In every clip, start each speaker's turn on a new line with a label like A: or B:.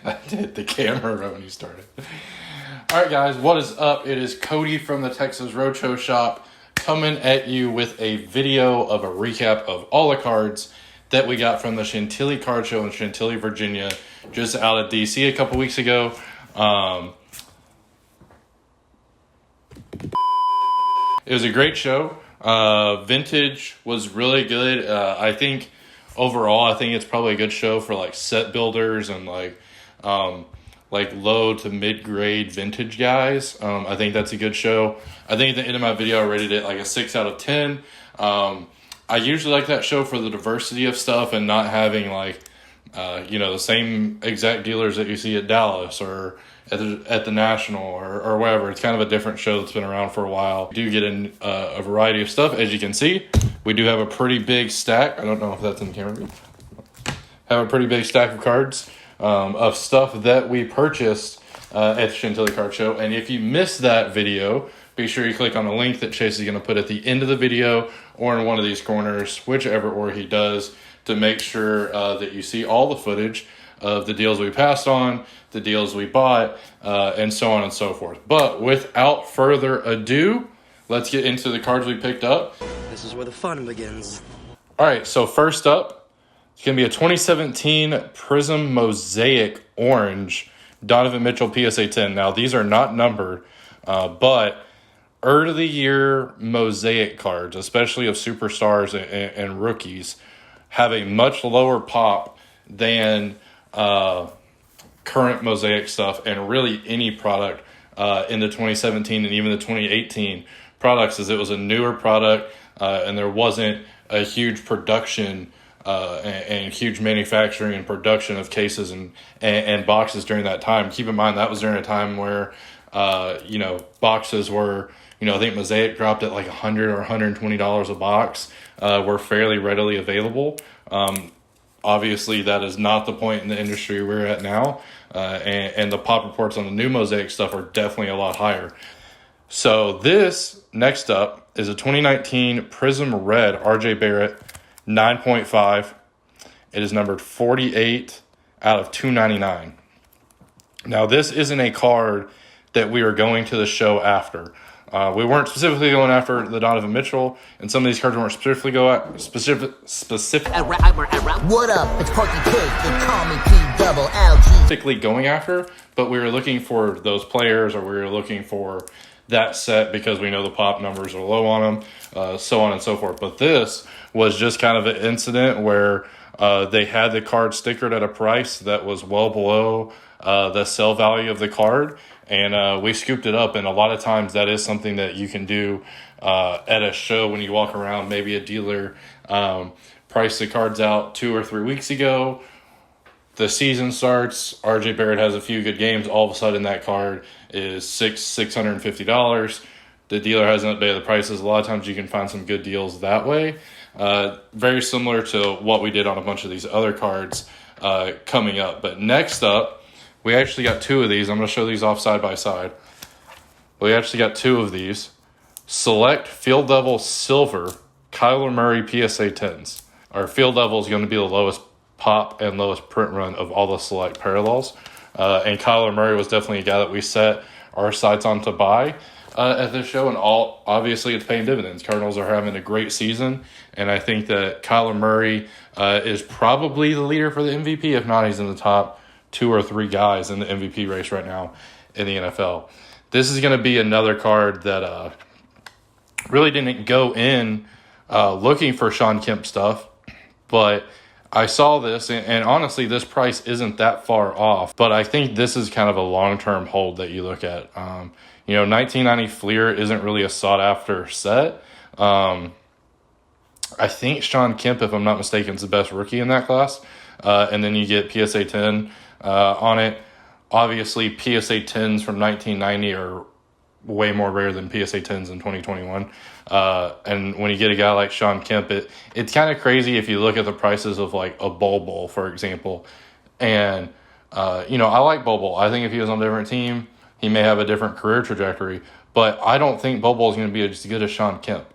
A: I did the camera when you started. All right, guys, what is up? It is Cody from the Texas Roadshow Shop coming at you with a video of a recap of all the cards that we got from the Chantilly card show in Chantilly, Virginia, just out of DC a couple weeks ago. It was a great show. Vintage was really good. I think overall, it's probably a good show for like set builders and like low to mid grade vintage guys. I think that's a good show. I think at the end of my video, I rated it like a 6 out of 10. I usually like that show for the diversity of stuff and not having like, the same exact dealers that you see at Dallas or at the National or wherever. It's kind of a different show that's been around for a while. We do get in a variety of stuff. As you can see, we do have a pretty big stack. I don't know if that's in the camera. Have a pretty big stack of cards of stuff that we purchased at the Chantilly Card Show. And if you missed that video, be sure you click on the link that Chase is going to put at the end of the video or in one of these corners, whichever order he does, to make sure that you see all the footage of the deals we passed on, the deals we bought, and so on and so forth. But without further ado, let's get into the cards we picked up.
B: This is where the fun begins.
A: All right, so first up, it's going to be a 2017 Prism Mosaic Orange Donovan Mitchell PSA 10. Now, these are not numbered, but early of the year Mosaic cards, especially of superstars and rookies, have a much lower pop than current Mosaic stuff and really any product in the 2017 and even the 2018 products, as it was a newer product and there wasn't a huge production and huge manufacturing and production of cases and boxes during that time. Keep in mind that was during a time where boxes were, I think Mosaic dropped at like $100 or $120 a box, were fairly readily available. Obviously, that is not the point in the industry we're at now, and the pop reports on the new Mosaic stuff are definitely a lot higher. So this, next up, is a 2019 Prism Red RJ Barrett 9.5. It is numbered 48 out of 299. Now, this isn't a card that we are going to the show after. We weren't specifically going after the Donovan Mitchell, and some of these cards weren't specifically specific.
C: What up? It's Parky Pig. They call me P-double-L-G.
A: Specifically going after, but we were looking for those players, or we were looking for that set because we know the pop numbers are low on them, so on and so forth. But this was just kind of an incident where they had the card stickered at a price that was well below the sell value of the card, and we scooped it up. And a lot of times that is something that you can do at a show when you walk around. Maybe a dealer priced the cards out 2 or 3 weeks ago. The season starts, RJ Barrett has a few good games, all of a sudden that card is $650. The dealer hasn't updated the prices. A lot of times you can find some good deals that way. Very similar to what we did on a bunch of these other cards coming up. But next up, we actually got 2 of these. I'm going to show these off side by side. We actually got 2 of these. Select Field Level Silver Kyler Murray PSA 10s. Our Field Level is going to be the lowest pop and lowest print run of all the select parallels. And Kyler Murray was definitely a guy that we set our sights on to buy at this show. And obviously it's paying dividends. Cardinals are having a great season. And I think that Kyler Murray is probably the leader for the MVP. If not, he's in the top 2 or 3 guys in the MVP race right now in the NFL. This is going to be another card that really didn't go in looking for Sean Kemp stuff, but I saw this, and honestly, this price isn't that far off, but I think this is kind of a long-term hold that you look at. 1990 Fleer isn't really a sought-after set. I think Sean Kemp, if I'm not mistaken, is the best rookie in that class, and then you get PSA 10 on it. Obviously, PSA 10s from 1990 are way more rare than PSA 10s in 2021. And when you get a guy like Sean Kemp, it's kind of crazy if you look at the prices of like a Bol, for example. And, I like Bol. I think if he was on a different team, he may have a different career trajectory. But I don't think Bol is going to be as good as Sean Kemp.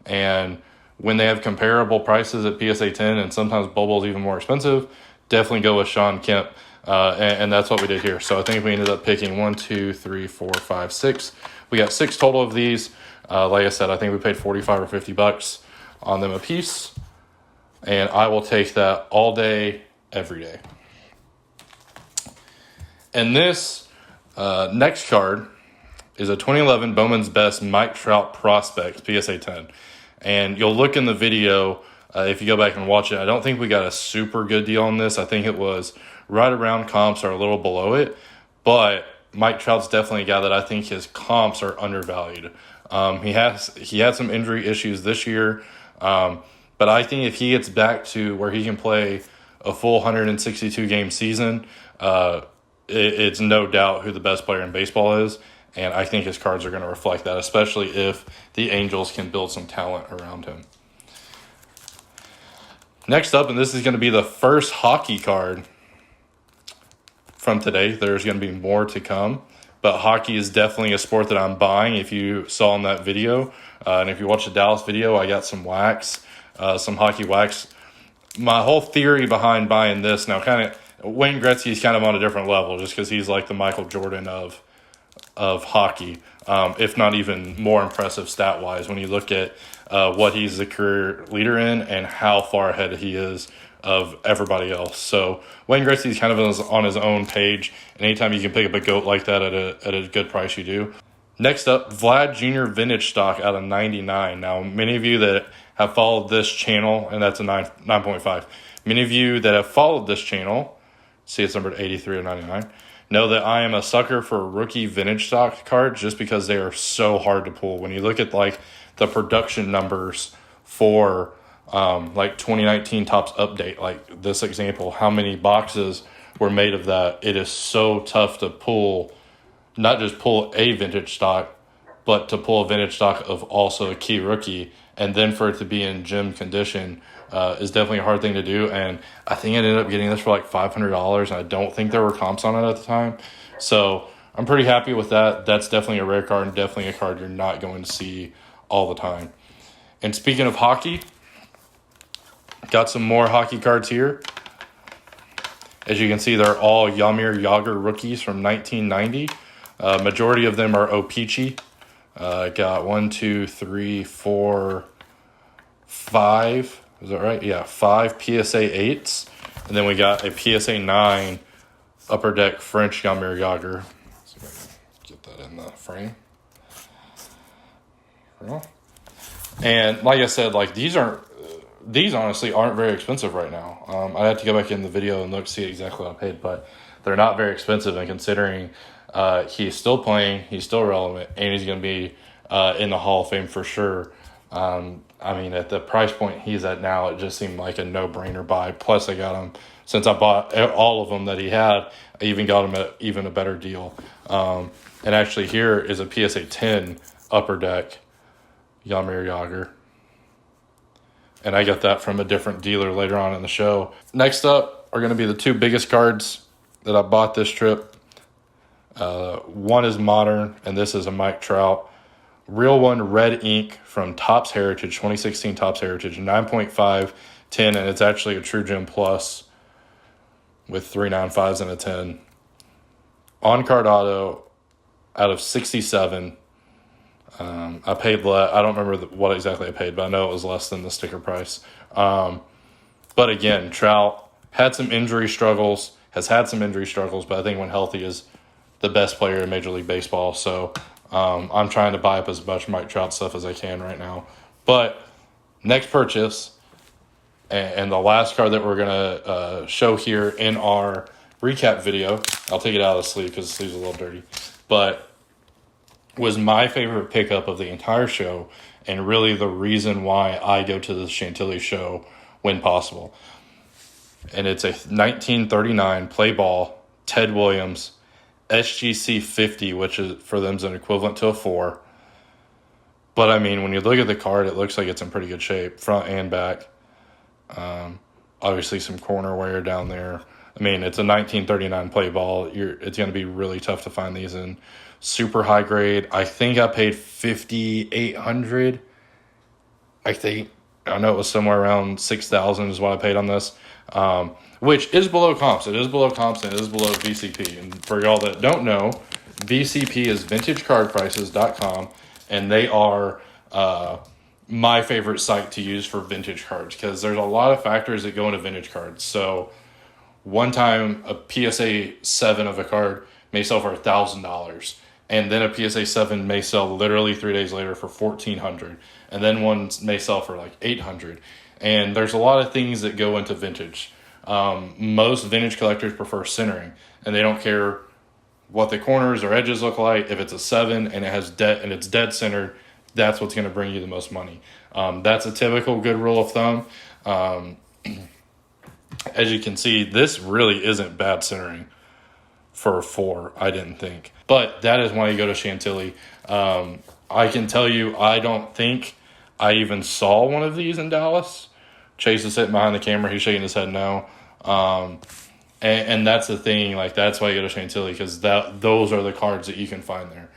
A: And when they have comparable prices at PSA 10, and sometimes Bol is even more expensive, definitely go with Sean Kemp. And that's what we did here. So I think we ended up picking 1, 2, 3, 4, 5, 6. We got 6 total of these. Like I said, I think we paid $45 or $50 on them a piece. And I will take that all day, every day. And this next card is a 2011 Bowman's Best Mike Trout Prospect PSA 10. And you'll look in the video, if you go back and watch it, I don't think we got a super good deal on this. I think it was right around comps or a little below it. But Mike Trout's definitely a guy that I think his comps are undervalued. He had some injury issues this year. But I think if he gets back to where he can play a full 162 game season, it's no doubt who the best player in baseball is. And I think his cards are going to reflect that, especially if the Angels can build some talent around him. Next up, and this is going to be the first hockey card from today. There's going to be more to come. But hockey is definitely a sport that I'm buying, if you saw in that video. And if you watch the Dallas video, I got some wax, some hockey wax. My whole theory behind buying this, now kind of, Wayne Gretzky is kind of on a different level just because he's like the Michael Jordan of hockey, if not even more impressive stat-wise when you look at what he's the career leader in and how far ahead he is of everybody else. So Wayne Gretzky's kind of on his own page, and anytime you can pick up a GOAT like that at a good price, you do. Next up, Vlad Jr. Vintage Stock out of 99. Now, many of you that have followed this channel, and that's a 9.5. Many of you that have followed this channel, see it's numbered 83 of 99, know that I am a sucker for rookie vintage stock cards just because they are so hard to pull. When you look at like the production numbers for like 2019 Topps Update, like this example, how many boxes were made of that, it is so tough to pull, not just pull a vintage stock, but to pull a vintage stock of also a key rookie, and then for it to be in gem condition is definitely a hard thing to do. And I think I ended up getting this for like $500, and I don't think there were comps on it at the time. So I'm pretty happy with that. That's definitely a rare card and definitely a card you're not going to see all the time. And speaking of hockey, got some more hockey cards here. As you can see, they're all Jaromir Jagr rookies from 1990. Majority of them are O-Pee-Chee. Got 1, 2, 3, 4, 5. Is that right? Yeah, 5 PSA 8s. And then we got a PSA 9 Upper Deck French Jaromir Jagr. See if I can get that in the frame. And like I said, like these honestly aren't very expensive right now. I'd have to go back in the video and look, see exactly what I paid, but they're not very expensive. And considering he's still playing, he's still relevant, and he's going to be in the Hall of Fame for sure. I mean, at the price point he's at now, it just seemed like a no-brainer buy. Plus, I got him, since I bought all of them that he had, I even got him at even a better deal. And actually here is a PSA 10 Upper Deck Jaromir Jagr. And I got that from a different dealer later on in the show. Next up are going to be the 2 biggest cards that I bought this trip. One is modern, and this is a Mike Trout. Real one, red ink from Topps Heritage, 2016 Topps Heritage, 9.5, 10, and it's actually a True Gem Plus with 3 9.5s and a 10. On-card auto out of 67. I paid less. I don't remember what exactly I paid, but I know it was less than the sticker price. But again, Trout had some injury struggles, but I think when healthy is the best player in Major League Baseball. So I'm trying to buy up as much Mike Trout stuff as I can right now. But next purchase, and the last card that we're going to show here in our recap video, I'll take it out of the sleeve because the sleeve's a little dirty, but was my favorite pickup of the entire show and really the reason why I go to the Chantilly show when possible. And it's a 1939 play ball Ted Williams SGC 50, which is for them is an equivalent to a 4. But I mean, when you look at the card, it looks like it's in pretty good shape, front and back. Obviously, some corner wear down there. I mean, it's a 1939 play ball. It's going to be really tough to find these in super high grade. I think I paid $5,800. I think I know it was somewhere around $6,000 is what I paid on this, which is below comps. It is below comps and it is below VCP. And for y'all that don't know, VCP is vintagecardprices.com, and they are my favorite site to use for vintage cards because there's a lot of factors that go into vintage cards. So one time a PSA 7 of a card may sell for $1,000, and then a PSA 7 may sell literally 3 days later for $1,400, and then one may sell for like $800. And there's a lot of things that go into vintage. Most vintage collectors prefer centering, and they don't care what the corners or edges look like. If it's a 7 and it's dead centered, that's what's going to bring you the most money. That's a typical good rule of thumb. As you can see, this really isn't bad centering for a 4, I didn't think. But that is why you go to Chantilly. I can tell you, I don't think I even saw one of these in Dallas. Chase is sitting behind the camera. He's shaking his head no. And that's the thing. Like, that's why you go to Chantilly, because those are the cards that you can find there.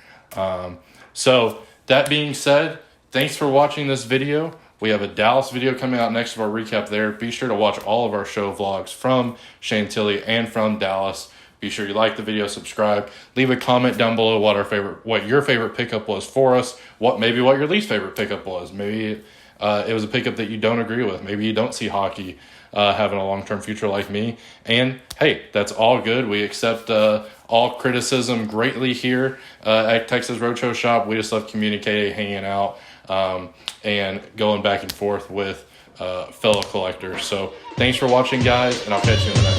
A: So that being said, thanks for watching this video. We have a Dallas video coming out next of our recap there. Be sure to watch all of our show vlogs from Chantilly and from Dallas. Be sure you like the video, subscribe, leave a comment down below what your favorite pickup was for us, maybe what your least favorite pickup was. Maybe it was a pickup that you don't agree with. Maybe you don't see hockey having a long-term future like me. And hey, that's all good. We accept all criticism greatly here at Texas Roadshow Shop. We just love communicating, hanging out, and going back and forth with fellow collectors. So thanks for watching, guys, and I'll catch you in the next one.